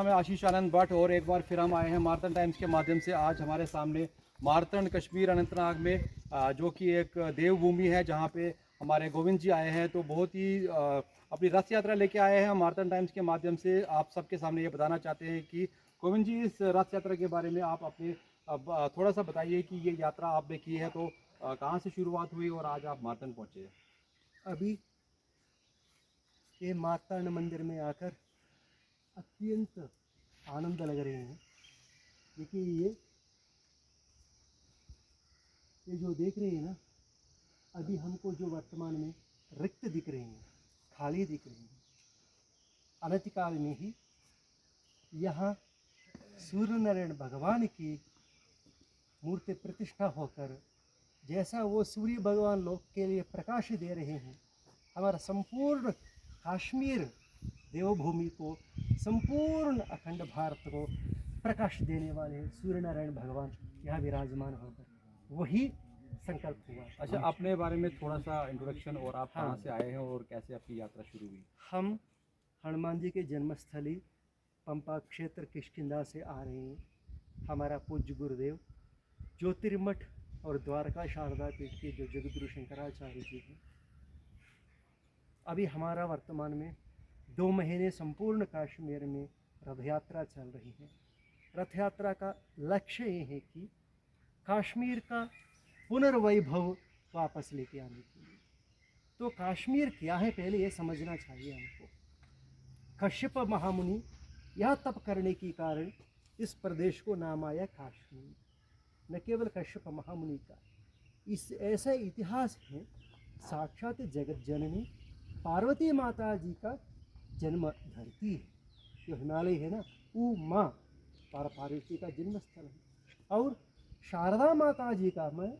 नाम है आशीष आनंद भट्ट और एक बार फिर हम आए हैं मार्तंड टाइम्स के माध्यम से। आज हमारे सामने मार्तंड कश्मीर अनंतनाग में जो कि एक देवभूमि है जहां पे हमारे गोविंद जी आए हैं, तो बहुत ही अपनी रथ यात्रा लेके आए हैं। मार्तंड टाइम्स के माध्यम से आप सबके सामने ये बताना चाहते हैं कि गोविंद जी, इस रथ यात्रा के बारे में आप अपने थोड़ा सा बताइए कि ये यात्रा आपने की है तो कहाँ से शुरुआत हुई और आज आप मार्तंड पहुँचे। अभी ये मार्तांड मंदिर में आकर अत्यंत आनंद लग रहे हैं। देखिए ये जो देख रहे हैं ना, अभी हमको जो वर्तमान में रिक्त दिख रहे हैं, खाली दिख रहे हैं, अनतिकाल में ही यहाँ सूर्य नारायण भगवान की मूर्ति प्रतिष्ठा होकर जैसा वो सूर्य भगवान लोक के लिए प्रकाश दे रहे हैं, हमारा संपूर्ण कश्मीर देवभूमि को, संपूर्ण अखंड भारत को प्रकाश देने वाले सूर्य नारायण भगवान यहाँ विराजमान होकर वही संकल्प हुआ। अच्छा, अपने बारे में थोड़ा सा इंट्रोडक्शन और आप हाँ। कहाँ से आए हैं और कैसे आपकी यात्रा शुरू हुई। हम हनुमान जी के जन्मस्थली पंपा क्षेत्र किष्किंधा से आ रहे हैं। हमारा पूज्य गुरुदेव ज्योतिर्मठ और द्वारका शारदा पीठ के जो जगद्गुरु शंकराचार्य जी हैं, अभी हमारा वर्तमान में 2 महीने संपूर्ण कश्मीर में रथ यात्रा चल रही है। रथ यात्रा का लक्ष्य ये है कि कश्मीर का पुनर्वैभव वापस लेके आने के लिए। तो कश्मीर क्या है पहले ये समझना चाहिए हमको। कश्यप महामुनि यह तप करने के कारण इस प्रदेश को नाम आया कश्मीर। न केवल कश्यप महामुनि का, इस ऐसा इतिहास है, साक्षात जगत जननी पार्वती माता जी का जन्म धरती है। जो हिमालय है ना, वो माँ पार्वती का जन्म स्थल है। और शारदा माता जी का, मैं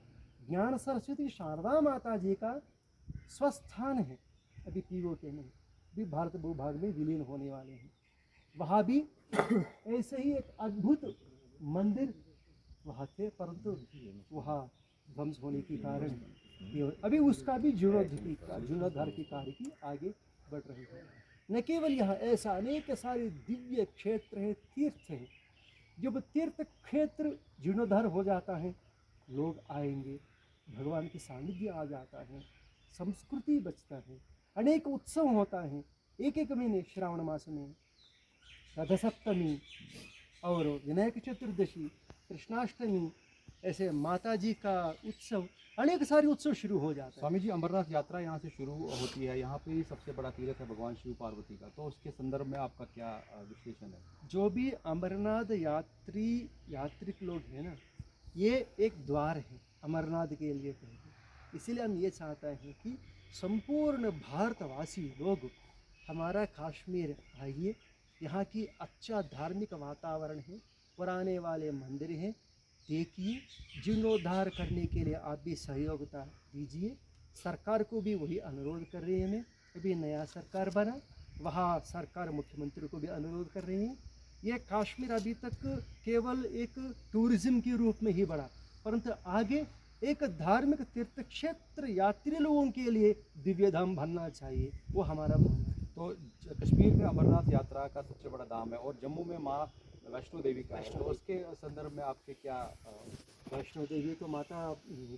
ज्ञान सरस्वती शारदा माता जी का स्वस्थान है। अभी पीओके में, भी भारत भूभाग में विलीन होने वाले हैं। वहाँ भी ऐसे ही एक अद्भुत मंदिर वहाँ थे, परंतु वहाँ ध्वंस होने के कारण अभी उसका भी जीर्णोद्धार की कार्य की आगे बढ़ रही है। न केवल यहाँ, ऐसा अनेक सारे दिव्य क्षेत्र हैं, तीर्थ हैं। जब तीर्थ क्षेत्र जीर्णोद्धार हो जाता है, लोग आएंगे, भगवान की सानिध्य आ जाता है, संस्कृति बचता है, अनेक उत्सव होता है। एक महीने श्रावण मास में रथसप्तमी और विनायक चतुर्दशी, कृष्णाष्टमी, ऐसे माता जी का उत्सव, अनेक सारे उत्सव शुरू हो जाते हैं। स्वामी जी, अमरनाथ यात्रा यहाँ से शुरू होती है। यहाँ पे सबसे बड़ा तीर्थ है भगवान शिव पार्वती का, तो उसके संदर्भ में आपका क्या विश्लेषण है। जो भी अमरनाथ यात्रिक लोग हैं ना, ये एक द्वार है अमरनाथ के लिए पहले। इसीलिए हम ये चाहते हैं कि संपूर्ण भारतवासी लोग हमारा कश्मीर आइए। यहाँ की अच्छा धार्मिक वातावरण है, पुराने वाले मंदिर हैं, देखिए। जीर्णोद्धार करने के लिए आप भी सहयोगिता दीजिए। सरकार को भी वही अनुरोध कर रहे हैं। हमें अभी नया सरकार बना, वहाँ सरकार मुख्यमंत्री को भी अनुरोध कर रही है। ये कश्मीर अभी तक केवल एक टूरिज्म के रूप में ही बढ़ा, परंतु आगे एक धार्मिक तीर्थ क्षेत्र यात्री लोगों के लिए दिव्य धाम बनना चाहिए, वो हमारा मानना है। तो कश्मीर में अमरनाथ यात्रा का सबसे बड़ा धाम है और जम्मू में माँ वैष्णो देवी का है, तो उसके संदर्भ में आपके क्या। वैष्णो देवी तो माता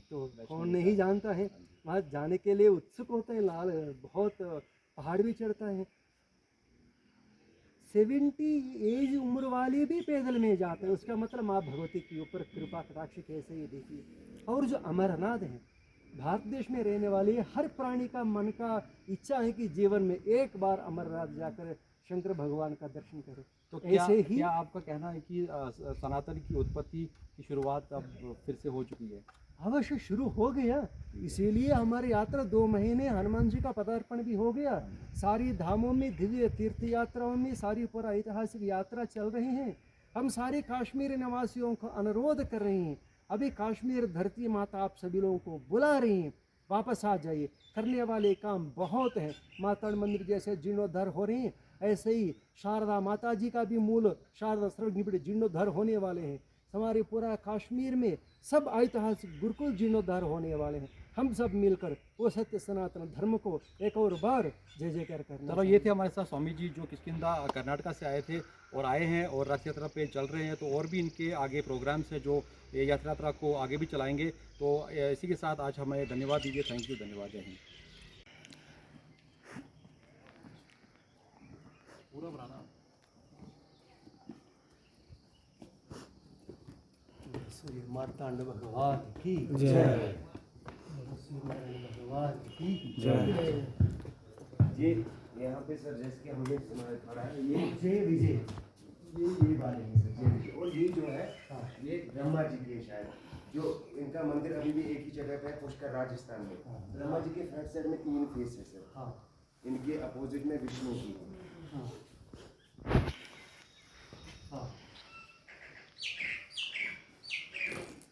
तो कौन नहीं जानता है, वहाँ जाने के लिए उत्सुक होते हैं। लाल बहुत पहाड़ भी चढ़ता है। 70 एज उम्र वाले भी पैदल में जाते हैं। उसका मतलब माँ भगवती के ऊपर कृपा कटाक्ष कैसे, ये देखिए। और जो अमरनाथ है, भारत देश में रहने वाले हर प्राणी का मन का इच्छा है कि जीवन में एक बार अमरनाथ जाकर शंकर भगवान का दर्शन करें। तो ऐसे ही क्या आपका कहना है कि सनातन की उत्पत्ति की शुरुआत अब फिर से हो चुकी है। अवश्य शुरू हो गया। इसीलिए हमारी यात्रा 2 महीने हनुमान जी का पदार्पण भी हो गया। सारी धामों में, दिव्य तीर्थ यात्राओं में, सारी पूरा ऐतिहासिक यात्रा चल रही है। हम सारे कश्मीर निवासियों को अनुरोध कर रहे हैं, अभी कश्मीर धरती माता आप सभी लोगों को बुला रही हैं, वापस आ जाइए। करने वाले काम बहुत है। माता मंदिर जैसे जीर्णोद्धार हो रहे हैं, ऐसे ही शारदा माता जी का भी मूल शारदा सर्वज्ञपीठ जीर्णोद्धार होने वाले हैं। हमारे पूरा कश्मीर में सब ऐतिहासिक गुरुकुल जीर्णोद्धार होने वाले हैं। हम सब मिलकर वो सत्य सनातन धर्म को एक और बार जय जयकार करना। चलो, ये थे हमारे साथ स्वामी जी जो किष्किंधा कर्नाटका से आए थे और आए हैं और रथ यात्रा पे चल रहे हैं। तो और भी इनके आगे प्रोग्राम्स है जो ये यात्रा को आगे भी चलाएंगे। तो इसी के साथ आज हमें धन्यवाद दीजिए। थैंक यू, धन्यवाद, जय हिंद। पूरा बनाना। सूर्य मार्तांड भगवान की जय, सूर्यनारायण भगवान की जय। ये यहाँ पे सर जैसे कि हमने खड़ा है ये जय विजय, ये बात है सर, जय विजय। और ये जो है ये ब्रह्मा जी की है शायद, जो इनका मंदिर अभी भी एक ही जगह पे है, पुष्कर राजस्थान में। ब्रह्मा जी के फ्रंट साइड में 3 फेस है सर। हाँ इनके अपोजिट में विष्णु की है। हाँ हाँ।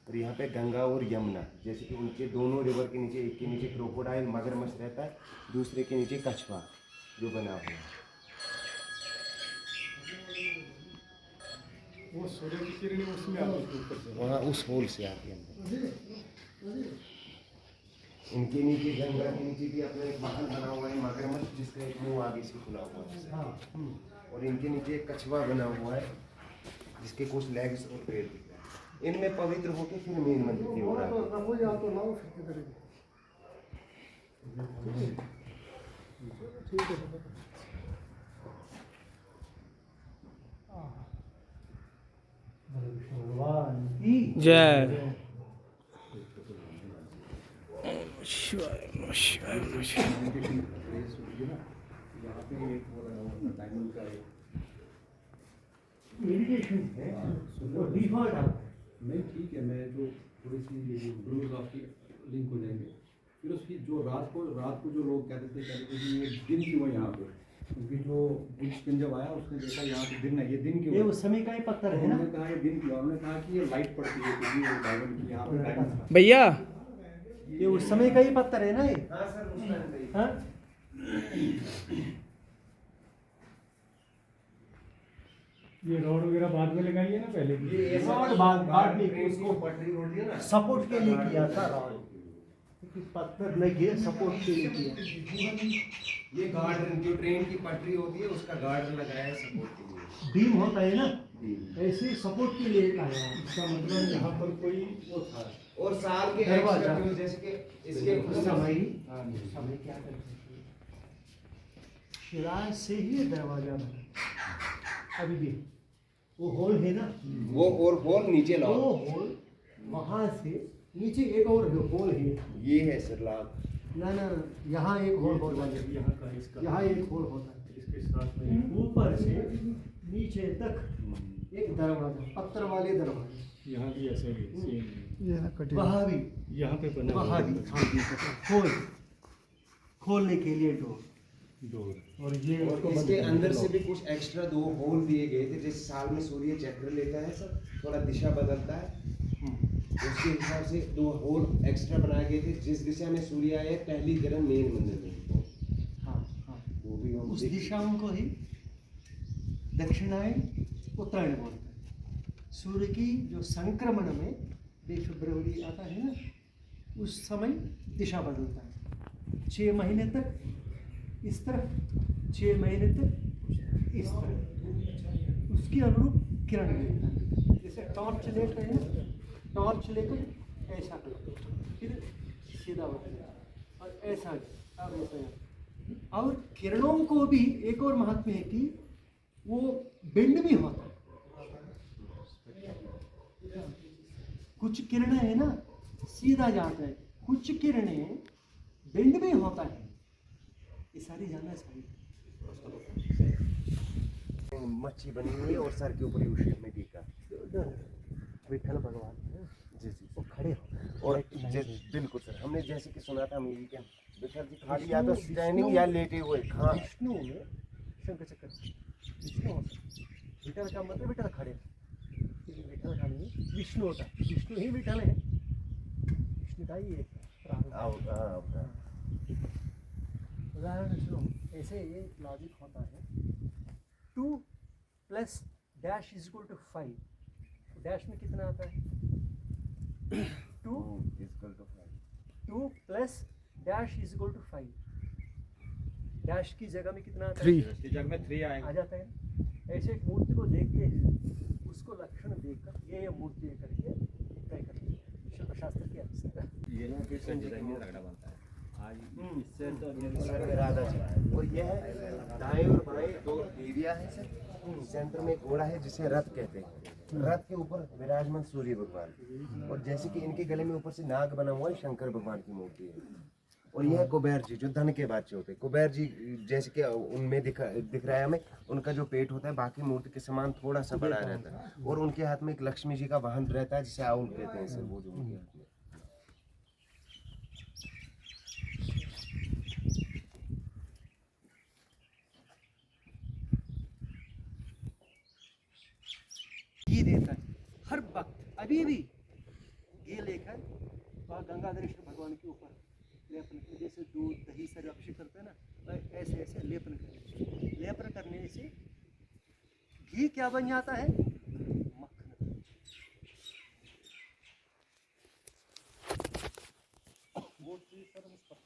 और यहाँ पे गंगा और यमुना, जैसे कि उनके दोनों रिवर के नीचे, एक के नीचे क्रोकोडाइल मगरमच्छ रहता है, दूसरे के नीचे कछुआ जो बना हुआ है। वो सूर्य की किरणें उसमें आती है ऊपर से। वहाँ उस होल से आती है अंदर। इनके नीचे गंगा के नीचे भी अपना एक महल बना हुआ है मगरमच्छ, जिसका एक मुंह आगे से खुला हुआ है। हाँ और इनके नीचे एक कछुआ बना हुआ है जिसके कुछ लेग्स और पैर दिख रहे हैं। इनमें पवित्र होकर फिर मेन मंदिर की ओर आते हैं। हो जाओ तो लाओ फिर करेंगे। ठीक है भगवान की जय। यहाँ पे एक डायमंड का मेडिटेशन है और डिफॉल्ट है। नहीं, ठीक है, मैं जो थोड़ी सी ब्लूज आपकी लिंक हो जाएंगे। फिर उसकी जो रात को जो लोग कहते थे कि ये दिन क्यों है यहाँ पे, क्योंकि जो बुश जब आया उसने देखा यहाँ पे दिन है, ये दिन क्यों ये है? उस समय का ही पत्थर है ना। उन्होंने कहा ये दिन क्यों है? हमने कहा कि ये लाइट पड़ती है क्योंकि ये डायमंड की यहाँ पे डायमंड था। भैया ये उस समय का ही पत्थर है ना ये। हाँ सर, उस टाइम पे ही। हाँ ये रोड वगैरह बाद में लगाई है ना पहले की? ये ऐसा रोड बाद में ट्रेन की पटरी होती है ना, सपोर्ट के लिए किया था रॉड, क्योंकि पत्थर नहीं है, सपोर्ट के लिए किया। ये गार्ड जो ट्रेन की पटरी होती है उसका गार्ड लगाया है सपोर्ट के लिए। बीम होता है ना, ऐसे सपोर्ट के लिए लगाया है। इसका मतलब यहाँ पर कोई वो था। और साल के दरवाजा। एक्स्ट्रा जैसे कि इसके उस समय हाँ जी। समय क्या करते थे, शिला से ही दरवाजा बना। अभी भी वो होल है ना, वो और होल नीचे वो लाओ। होल वहाँ से नीचे एक और होल है। ये है सर लाभ। ना ना यहाँ एक होल होता है, यहाँ का इसका यहाँ एक होल होता है। इसके साथ में ऊपर से नीचे तक एक दरवाजा, पत्थर वाले दरवाजे। यहाँ भी ऐसे ही सेम है। वहाँ भी यहाँ पे बना हुआ वहाँ है भी खोलने के लिए डोर। डोर। और ये और इसके अंदर से भी कुछ एक्स्ट्रा 2 होल दिए गए थे, जैसे साल में सूर्य चक्र लेता है सर, थोड़ा दिशा बदलता है, उसके हिसाब से 2 होल एक्स्ट्रा बनाए गए थे। जिस दिशा में सूर्य आए पहली किरण मेन मंदिर में, हाँ हाँ वो भी हम उस देख- दिशाओं को ही दक्षिणायन उत्तरायण बोलते हैं। सूर्य की जो संक्रमण में 2 फरवरी आता है ना, उस समय दिशा बदलता है। 6 महीने तक इस तरफ, 6 महीने तक इस तरफ, उसके अनुरूप किरण गिरता है। जैसे टॉर्च लेकर है ना, टॉर्च लेकर ऐसा करो, फिर सीधा होता और ऐसा और ऐसा। और किरणों को भी एक और महत्व है कि वो बेंड भी होता है। कुछ किरणें है ना सीधा जाता है, कुछ किरणें बेंड भी होता है। ये सारी जानना चाहिए। मच्छी बनी हुई है और सर के ऊपर यू शेप में टीका। विठल भगवान है, जी जी। वो खड़े हो और बिल्कुल सर, हमने जैसे कि सुना था अमेरिका क्या विठल जी खाली या तो स्टैंडिंग या लेटे हुए। हाँ, विष्णु में शंकर चक्र विष्णु होता है। विठल का मतलब विठल खड़े, विठल खड़े में विष्णु होता है। विष्णु ही विठल है, विष्णु का ही एक प्रारूप। हाँ। उदाहरण सुनो, ऐसे ये लॉजिक होता है 2 + डैश = 5। डैश में कितना आता है 2 equal to 5। 2 plus dash is equal to 5। Dash की जगह में कितना आता है? 3 इसकी जगह में 3 आएगा। आ जाता है। ऐसे एक मूर्ति को देखते हैं, उसको लक्षण देखकर ये मूर्ति है करके तय करते हैं शिल्पशास्त्र के अनुसार। ये किससे डिजाइन में रगड़ा बनता है आज इससे तो और यह है दाएं और बाएं दो देवियां हैं सर। सेंटर में एक घोड़ा है जिसे रथ कहते हैं। रथ के ऊपर विराजमान सूर्य भगवान, और जैसे कि इनके गले में ऊपर से नाग बना हुआ है, शंकर भगवान की मूर्ति है। और यह है कुबेर जी जो धन के बादशाह होते हैं। कुबेर जी जैसे कि उनमें दिख रहा है हमें, उनका जो पेट होता है बाकी मूर्ति के समान थोड़ा सा बड़ा रहता है, और उनके हाथ में एक लक्ष्मी जी का वाहन रहता है जिसे आउल कहते हैं सर, वो जो उनके हाथ में। घी देता है हर वक्त, अभी भी घी लेकर वहाँ गंगाधरेश्वर भगवान के ऊपर लेपन कर, जैसे दूध दही से अभिषेक करते हैं ना, ऐसे ऐसे लेपन करें। लेपन करने से घी क्या बन जाता है? मक्खन।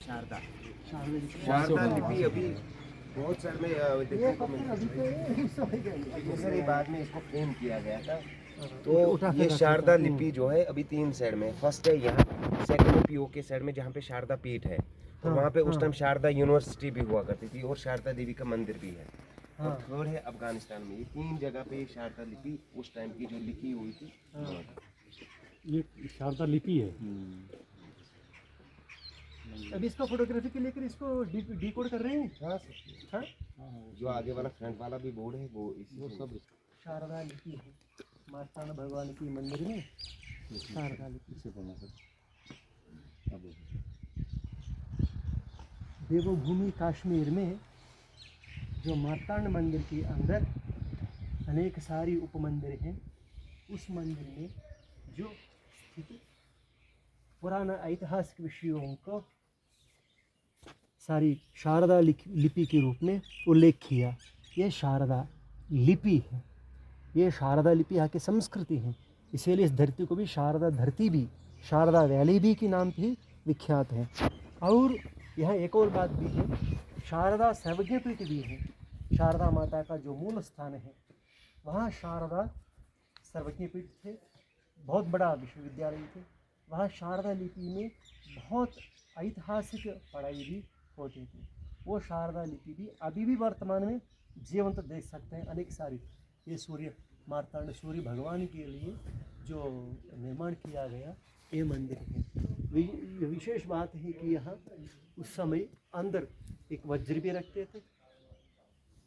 शारदा शारदा जी। शारदा लिपि अभी बहुत सारे में ये देखने को पत्थर मिलती अभी है। तो समझ गए। ये सर ये बाद में इसको फ्रेम किया गया था। उठा तो के ये रखा शारदा था। लिपि जो है अभी 3 साइड में, फर्स्ट है यहाँ, सेकंड है पीओ के साइड में जहाँ पे शारदा पीठ है, और वहाँ पे उस टाइम शारदा यूनिवर्सिटी भी हुआ करती थी, और शारदा देवी का मंदिर भी है। हाँ। और थर्ड है अफगानिस्तान में। ये 3 जगह पे शारदा लिपि उस टाइम की जो लिखी हुई थी। ये शारदा लिपि है। अभी इसको फोटोग्राफी के लेकर इसको डिकोड कर रहे हैं। हाँ हाँ? जो आगे वाला फ्रंट वाला भी बोर्ड है वो सब शारदा लिपि है मार्तांड भगवान की मंदिर में। शारदा लिपि देवभूमि कश्मीर में जो मार्तांड मंदिर के अंदर अनेक सारी उपमंदिर हैं, उस मंदिर में जो स्थित पुराना ऐतिहासिक विषयों को सारी शारदा लिपि के रूप में उल्लेख किया। ये शारदा लिपि है, ये शारदा लिपि यहाँ की संस्कृति है, इसीलिए इस धरती को भी शारदा धरती भी, शारदा वैली भी के नाम पे विख्यात है। और यहाँ एक और बात भी है, शारदा सर्वज्ञपीठ भी है। शारदा माता का जो मूल स्थान है वहाँ शारदा सर्वज्ञपीठ थे, बहुत बड़ा विश्वविद्यालय थे। वहाँ शारदा लिपि में बहुत ऐतिहासिक पढ़ाई भी होती थी। वो शारदा लिपि भी अभी भी वर्तमान में जीवंत देख सकते हैं। अनेक सारी ये सूर्य मार्तांड सूर्य भगवान के लिए जो निर्माण किया गया ये मंदिर है। विशेष बात है कि यहाँ उस समय अंदर एक वज्र भी रखते थे।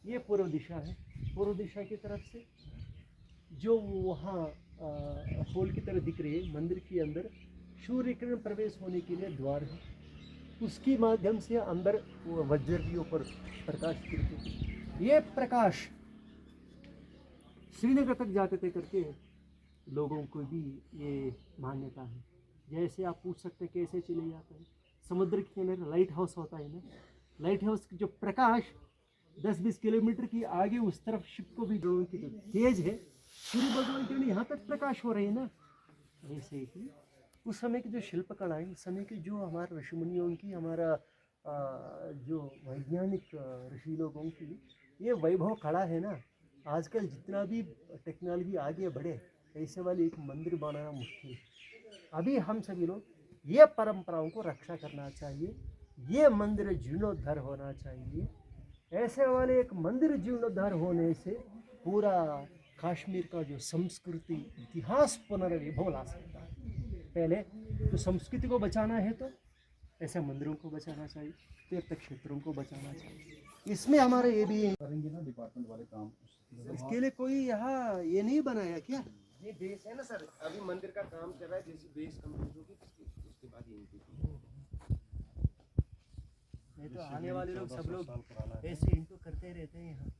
ये पूर्व दिशा है, पूर्व दिशा की तरफ से जो वहाँ होल की तरह दिख रही है मंदिर के अंदर सूर्य किरण प्रवेश होने के लिए द्वार है, उसके माध्यम से अंदर वो वज्र के ऊपर प्रकाश गिरते थे। ये प्रकाश श्रीनगर तक जाते थे करके लोगों को भी ये मान्यता है। जैसे आप पूछ सकते हैं कैसे चले जाते हैं, समुद्र के अंदर लाइट हाउस होता है ना, लाइट हाउस की जो प्रकाश 10-20 किलोमीटर की आगे उस तरफ शिप को भी लोगों की जो तेज है, सूर्य भगवान के लिए यहाँ तक प्रकाश हो रहे हैं ना। ऐसे ही उस समय की जो शिल्पकलाएं, उस समय की जो हमारे ऋषि मुनियों की, हमारा जो वैज्ञानिक ऋषि लोगों की ये वैभव कला है ना, आजकल जितना भी टेक्नोलॉजी आगे बढ़े ऐसे वाली एक मंदिर बनाना मुश्किल है। अभी हम सभी लोग ये परंपराओं को रक्षा करना चाहिए, ये मंदिर जीर्णोद्धार होना चाहिए। ऐसे वाले एक मंदिर जीर्णोद्धार होने से पूरा कश्मीर का जो संस्कृति इतिहास पुनर्वैभव ला सकता है। पहले तो संस्कृति को बचाना है तो ऐसे मंदिरों को बचाना चाहिए, तीर्थ क्षेत्रों को बचाना चाहिए। इसमें हमारे ये भी करेंगे ना डिपार्टमेंट वाले काम। इसके लिए कोई यहाँ ये नहीं बनाया क्या? ये बेस है ना सर, अभी मंदिर का काम चल रहा है, जैसे बेस कंप्लीट होगी उसके बाद ये नहीं तो आने वाले लोग सब लोग ऐसे इंटू करते रहते हैं यहाँ।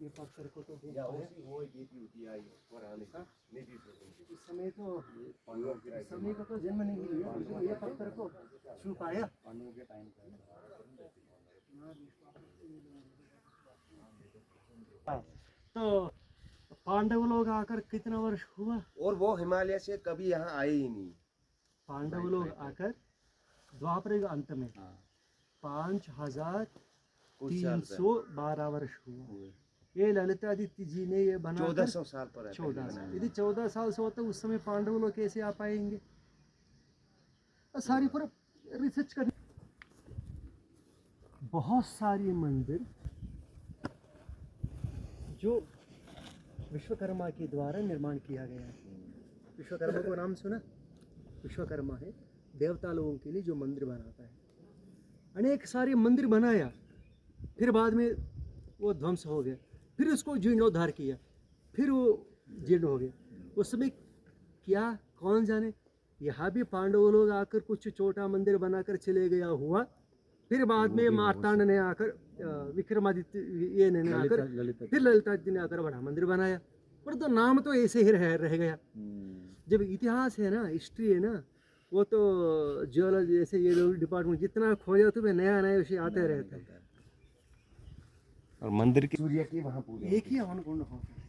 ये पत्थर को तो या देखा है। उसी वो गीत होती आई पुराने का नेवी से इस समय तो पांडवों के इस समय का तो जन्म नहीं हुआ है, लेकिन ये पत्थर को छू पाया। पांडवों के टाइम का तो पांडव लोग आकर कितना वर्ष हुआ? और वो हिमालय से कभी यहाँ आए ही नहीं। पांडव लोग आकर द्वापर युग अंत में 5312 वर्ष हुआ। ये ललितादित्य जी ने ये बना 1400 साल पर 14 साल। यदि 14 साल से होता उस समय पांडव लोग कैसे आ पाएंगे? सारी पूरा रिसर्च कर, बहुत सारी मंदिर जो विश्वकर्मा के द्वारा निर्माण किया गया है। विश्वकर्मा को नाम सुना? विश्वकर्मा है देवता लोगों के लिए जो मंदिर बनाता है। अनेक सारे मंदिर बनाया, फिर बाद में वो ध्वंस हो गया, फिर उसको जीर्णोद्धार किया, फिर वो जीर्ण हो गया। उस समय क्या कौन जाने, यहाँ भी पांडव लोग आकर कुछ छोटा मंदिर बनाकर चले गया हुआ, फिर बाद में मार्तांड ने आकर विक्रमादित्य ये ने आकर फिर ललितादित्य ने आकर बड़ा मंदिर बनाया, पर तो नाम तो ऐसे ही रह गया। जब इतिहास है ना, हिस्ट्री है ना, वो तो जियोलॉजी जैसे ये लोग डिपार्टमेंट जितना खोजो तो नया नया विषय आते रहता है। और मंदिर की सूर्य की वहाँ पूजा एक ही हवन कुंड होता है।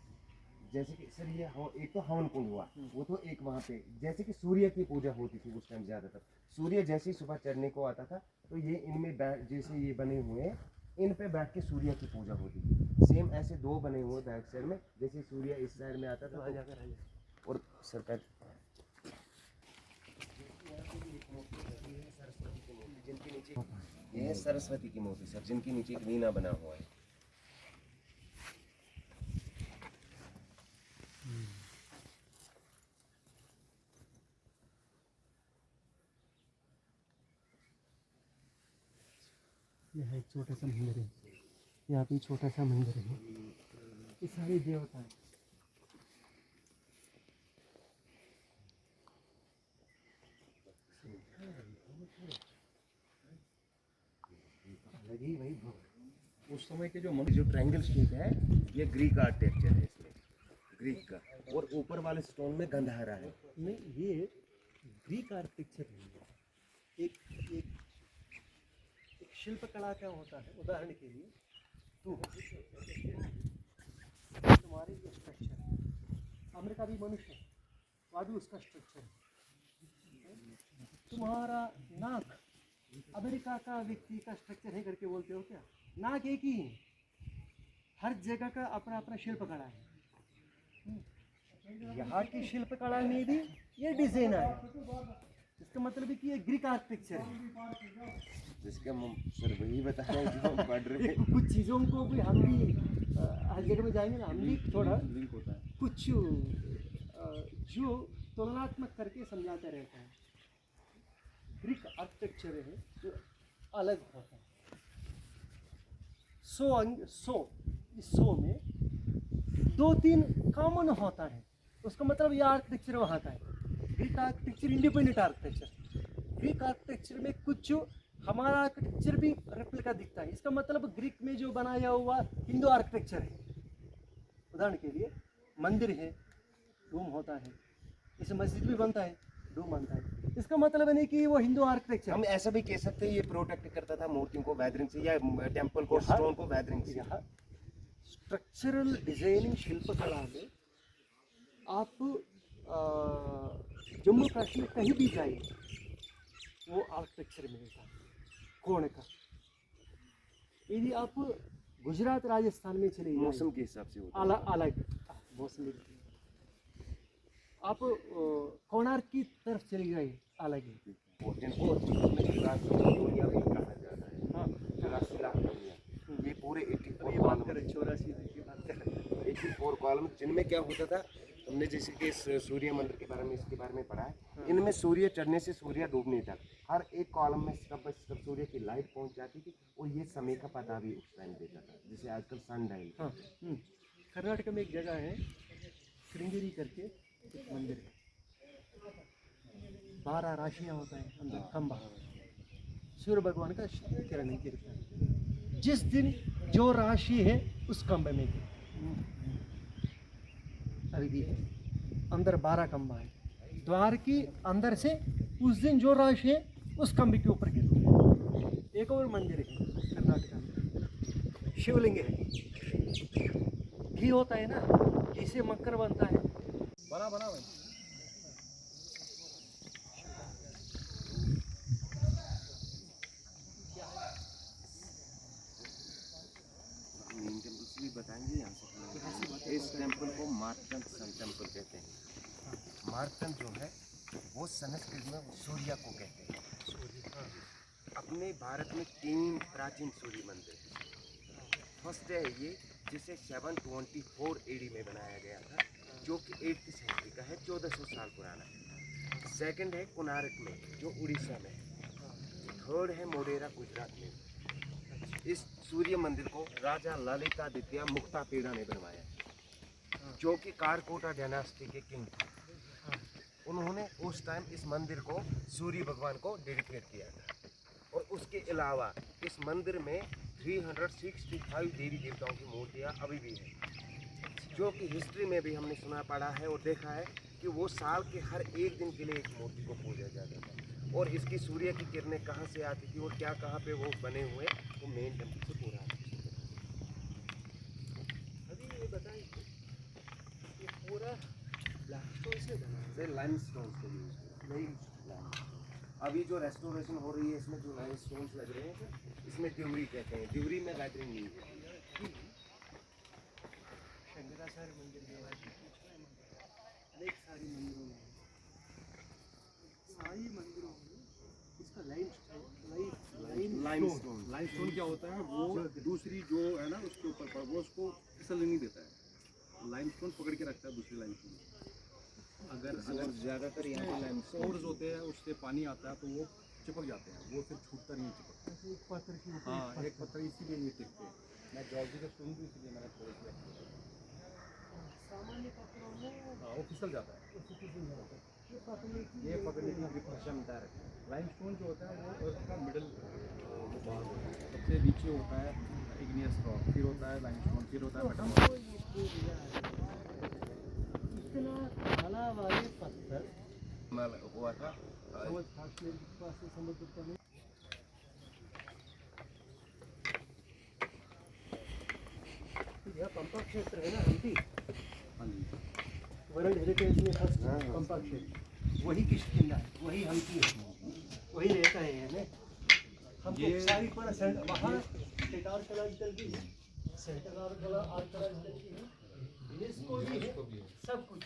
जैसे कि सर ये एक तो हवन कुंड हुआ, वो तो एक वहाँ पे जैसे कि सूर्य की पूजा होती थी उस टाइम ज्यादातर। सूर्य जैसे ही सुबह चढ़ने को आता था तो ये इनमें जैसे ये बने हुए हैं, इन पे बैठ के सूर्य की पूजा होती थी। सेम ऐसे दो बने हुए बैक साइड में, जैसे सूर्य इस साइड में आता था और सर का जिनके नीचे ये है सरस्वती की मूर्ति सर, जिनके नीचे एक वीणा बना हुआ है। यह एक छोटा सा मंदिर है, यहाँ भी छोटा सा मंदिर है। ये सारे देवता हैं। लगी वही उस समय के जो ट्रायंगल शेप है, ये ग्रीक आर्किटेक्चर है इसमें, ग्रीक का। और ऊपर वाले स्टोन में गंधहरा है। नहीं, ये ग्रीक आर्किटेक्चर नहीं है। एक शिल्प कला क्या होता है, उदाहरण के लिए तुम्हारे ये स्ट्रक्चर है, अमेरिका भी मनुष्य है, वह भी उसका स्ट्रक्चर है। तुम्हारा नाक अमेरिका का व्यक्ति का स्ट्रक्चर है करके बोलते हो क्या? नाक एक ही है, हर जगह का अपना अपना शिल्प कला है। यहाँ की शिल्प कला में भी ये डिजाइन है, इसका मतलब है कि ये ग्रीक आर्किटेक्चर है। जिसके हम सर वही बता रहे हैं जो हम पढ़ रहे हैं। कुछ चीज़ों को भी हम भी हर जगह में जाएंगे ना, हम भी थोड़ा कुछ जो तुलनात्मक करके समझाते रहता है। ग्रीक आर्किटेक्चर है जो अलग होता है। इस सो में 2-3 कॉमन होता है, उसका मतलब ये आर्किटेक्चर वहाँ का है। Greek architecture independent architecture. Greek architecture में कुछ हमारा आर्किटेक्चर भी रेप्लिका दिखता है, इसका मतलब ग्रीक में जो बनाया हुआ हिंदू आर्किटेक्चर है। उदाहरण के लिए मंदिर है, डोम होता है, इसे मस्जिद भी बनता है, डोम बनता है, इसका मतलब नहीं कि वो हिंदू आर्किटेक्चर। हम ऐसा भी कह सकते हैं ये प्रोटेक्ट करता था मूर्तियों को वेदरिंग से, या टेम्पल को स्टोन को वेदरिंग से। स्ट्रक्चरल डिजाइनिंग शिल्पकला में आप जम्मू कश्मीर कहीं भी जाइए वो आर्किटेक्चर मिलेगा कोण का। यदि आप गुजरात राजस्थान में चले मौसम के हिसाब से होता है। अलग मौसम। आप कोणार्क की तरफ चले जाइए, अलग है। और जिनको दुनिया भी कहा जाता है। हाँ, 84 लाख दुनिया। ये पूरे 84 बात करें 84 की बात करें। 84 कॉलम, जिनमें क्या होता था, हमने जैसे कि सूर्य मंदिर के बारे में इसके बारे में पढ़ा है। इनमें सूर्य चढ़ने से सूर्य डूबने तक हर एक कॉलम में सब सूर्य की लाइट पहुंच जाती थी, और ये समय का पता भी उस टाइम देता था, जैसे आजकल सन डायल। हाँ, कर्नाटक में एक जगह है श्रृंगेरी करके, एक मंदिर है, 12 राशियाँ होता है अंदर, खंबा, सूर्य भगवान का किरण गिरता है। जिस दिन जो राशि है उस खंबे में अभी भी है, अंदर 12 खंबा है। द्वार के अंदर से उस दिन जो रश है उस खंबे के ऊपर गिर। एक और मंदिर है कर्नाटक में, शिवलिंग है। घी होता है ना, घी से मक्कर बनता है। बना बना भाई। मेन टेम्पल से भी बताएंगे यहाँ से। इस टेम्पल को मार्तंड सन टेम्पल कहते हैं। मार्तंड जो है वो संस्कृत में सूर्य को कहते हैं। अपने भारत में 3 प्राचीन सूर्य मंदिर हैं। फर्स्ट है ये, जिसे 724 AD में बनाया गया था, जो कि 8th सेंचुरी का है, 1400 साल पुराना। सेकंड है कोणार्क में, जो उड़ीसा में है। थर्ड है मोढेरा, गुजरात में। इस सूर्य मंदिर को राजा ललितादित्य मुक्तापीड़ा ने बनवाया, जो कि कारकोटा डायनास्टी के किंग थे। उन्होंने उस टाइम इस मंदिर को सूर्य भगवान को डेडिकेट किया था। और उसके अलावा इस मंदिर में 365 देवी देवताओं की मूर्तियाँ अभी भी हैं, जो कि हिस्ट्री में भी हमने सुना पढ़ा है और देखा है कि वो साल के हर एक दिन के लिए एक मूर्ति को पूजा जाता था। और इसकी सूर्य की किरणें कहाँ से आती थी और क्या कहाँ पे वो बने हुए, वो मेन टेम्पल से पूरा अभी ये बताइए, ये पूरा ब्लैक स्टोन से बना है, लाइमस्टोन को यूज किया। नहीं अभी जो रेस्टोरेशन हो रही है, इसमें जो लाइमस्टोन्स लग रहे हैं, इसमें ड्यूरी कहते हैं। ड्यूरी में वेदरिंग नहीं है। शंकराचार्य मंदिर के बाद अनेक सारी मंदिरों में, सारी मंदिरों में इसका लाइमस्टोन लाइमस्टोन क्या होता है, वो दूसरी जो है ना उसके ऊपर पर वो उसको फिसलने नहीं देता है। लाइमस्टोन पकड़ के रखता है दूसरी लाइमस्टोन। अगर ज़्यादातर यहाँ पे लाइमस्टोन सोर्स होते हैं, उससे पानी आता है तो वो चिपक जाते हैं, वो फिर छूटता नहीं चिपकता। एक पत्थर की हाँ, एक पत्थर इसीलिए नहीं टिकते। मैं जॉर्जी का स्टूडेंट हूँ, इसलिए मैंने थोड़ा सा सामान्य पत्थरों में हाँ, वो फिसल जाता है। ये पकड़ने की ये पकड़ने की क्षमता रखता है। लाइमस्टोन जो होता है वो अर्थ का मिडल वो भाग होता है। सबसे नीचे होता है इग्नियस रॉक, फिर होता है लाइमस्टोन, फिर होता है मेटामॉर्फिक। इतना काला वाले पत्थर हुआ था। समझ खास मेरे पास से समुद्र का नहीं। यह पंपा क्षेत्र है ना, हम्पी हाँ जी। वर्ल्ड हेरिटेज में फर्स्ट हाँ, हाँ। पंपा क्षेत्र, वही किष्किंधा है, वही हम्पी है, वही रहता है यानी हमको ये- सारी पूरा वहाँ स्टेट आर्ट कला की है, सेंट्रल आर्ट कला की है, यूनेस्को भी है, सब कुछ।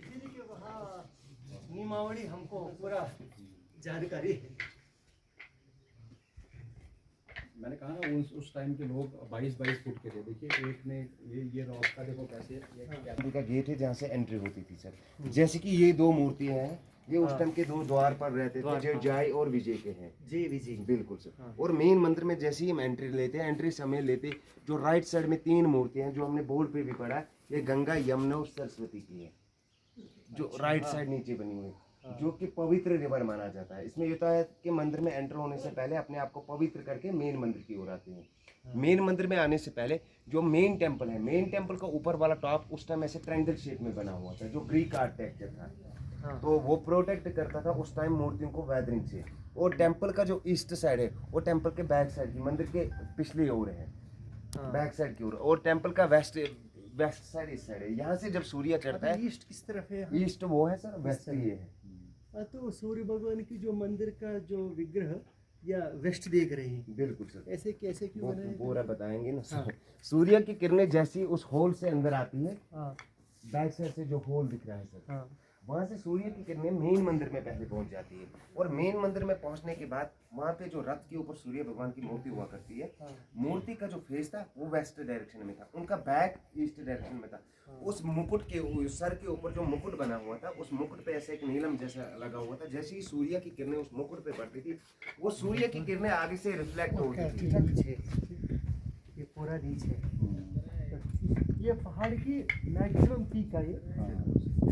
इसीलिए कि वहाँ नियमावली हमको पूरा जानकारी है। मैंने कहा ना उस टाइम के लोग 22-22 फुट के थे। देखिए एक ने ये रॉक का देखो कैसे ये क्या टेम्पल का गेट है जहाँ से एंट्री होती थी सर। जैसे कि ये 2 मूर्तियाँ हैं, ये उस टाइम के 2 द्वार पर रहते थे, जो जय और विजय के हैं। जी विजय बिल्कुल सर। और मेन मंदिर में जैसे ही हम एंट्री लेते हैं, एंट्री समय लेते जो राइट साइड में 3 मूर्तियाँ हैं, जो हमने बोर्ड पे भी पढ़ा है, ये गंगा, यमुना और सरस्वती की है, जो राइट साइड नीचे बनी हुई है, जो कि पवित्र रिवर माना जाता है। इसमें ये होता है कि मंदिर में एंटर होने से पहले अपने आप को पवित्र करके मेन मंदिर की ओर आते हैं। मेन मंदिर में आने से पहले जो मेन टेम्पल है, मेन टेम्पल का ऊपर वाला टॉप उस टाइम ऐसे ट्रायंगल शेप में बना हुआ था, जो ग्रीक आर्किटेक्चर था। तो वो प्रोटेक्ट करता था उस टाइम मूर्तियों को वेदरिंग से। और टेम्पल का जो ईस्ट साइड है वो टेम्पल के बैक साइड की, मंदिर के पिछली ओर है, बैक साइड की ओर। और टेम्पल का वेस्ट साइड इस साइड है। यहाँ से जब सूर्य चढ़ता है, ईस्ट किस तरफ है? ईस्ट वो है सर, वेस्ट ये है। तो सूर्य भगवान की जो मंदिर का जो विग्रह या वेस्ट देख रहे हैं, बिल्कुल सर। ऐसे कैसे क्यों वो बनाए? पूरा बताएंगे ना सर। सूर्य की किरणें जैसी उस होल से अंदर आती है, हाँ बैक साइड से जो होल दिख रहा है सर, हाँ वहाँ से सूर्य की किरणें मेन मंदिर में पहले पहुँच जाती है। और मेन मंदिर में पहुँचने के बाद वहाँ पे जो रथ के ऊपर सूर्य भगवान की मूर्ति हुआ करती है, मूर्ति का जो फेस था वो वेस्ट डायरेक्शन में था, उनका बैक ईस्ट डायरेक्शन में था। उस मुकुट के सर के ऊपर जो मुकुट बना हुआ था, उस मुकुट पे ऐसे एक नीलम जैसा लगा हुआ था। जैसे ही सूर्य की किरणें उस मुकुट पे पड़ती थी, वो सूर्य की किरणें आगे से रिफ्लेक्ट होती थी। नीचे ये पूरा नीचे, ये पहाड़ की मैक्सिमम पीक है, ये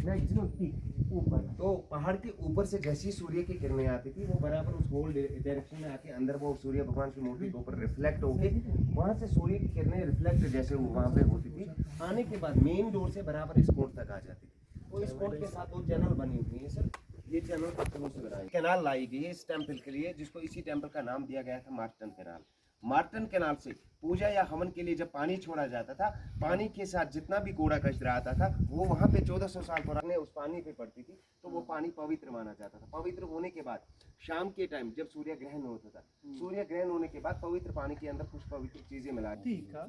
मैक्सिमम पीक ऊपर तो पहाड़ के ऊपर से जैसी सूर्य की किरणें आती थी वो बराबर उस होल डायरेक्शन में आके अंदर वो सूर्य भगवान की मूर्ति के ऊपर रिफ्लेक्ट होके वहां से सूर्य की किरणें रिफ्लेक्ट जैसे वो वहां पे होती थी, आने के बाद मेन डोर से बराबर इस कोर्ट तक आ जाती थी। तो इस कोर्ट के साथ वो चैनल बनी हुई है सर, ये चैनल पत्थरों से बनाई कैनाल लाई गई है इस टेम्पल के लिए, जिसको इसी टेम्पल का नाम दिया गया था मार्टन कैनाल। मार्टन कैनाल से पूजा या हवन के लिए जब पानी छोड़ा जाता था, पानी के साथ जितना भी कूड़ा कचरा आता था वो वहाँ पे 1400 साल पुराने उस पानी पे पड़ती थी, तो वो पानी पवित्र माना जाता था। पवित्र होने के बाद शाम के टाइम जब सूर्य ग्रहण होता था, सूर्य ग्रहण होने के बाद पवित्र पानी के अंदर कुछ पवित्र चीजें मिला ठीक है,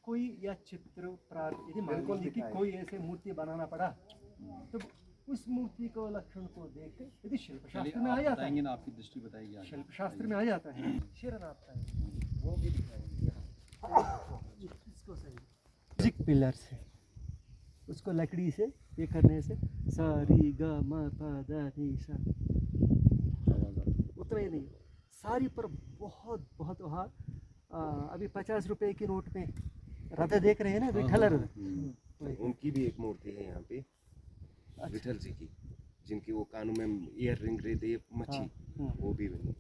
कोई या चित्र यदि मान बिल्कुल लीजिए कि दिखाएं। कोई ऐसे मूर्ति बनाना पड़ा तो उस मूर्ति को लक्षण को देख के यदि शिल्प शास्त्र में आ जाता बताएंगे है, ना, आपकी दृष्टि बताएगी आगे। शिल्प शास्त्र में आ जाता है, शिरन आता है वो भी दिखाएंगे। इसको सही म्यूजिक पिलर से उसको लकड़ी से ये करने से सा री ग म प द नी सा उतना ही नहीं, सारी पर बहुत बहुत वहाँ अभी 50 रुपए की नोट में रथ देख रहे हैं ना, विठल रथ, उनकी भी एक मूर्ति है यहाँ पे विठल जी की, जिनकी वो कानों में ईयर रिंग रहती है मच्छी, वो भी बनी।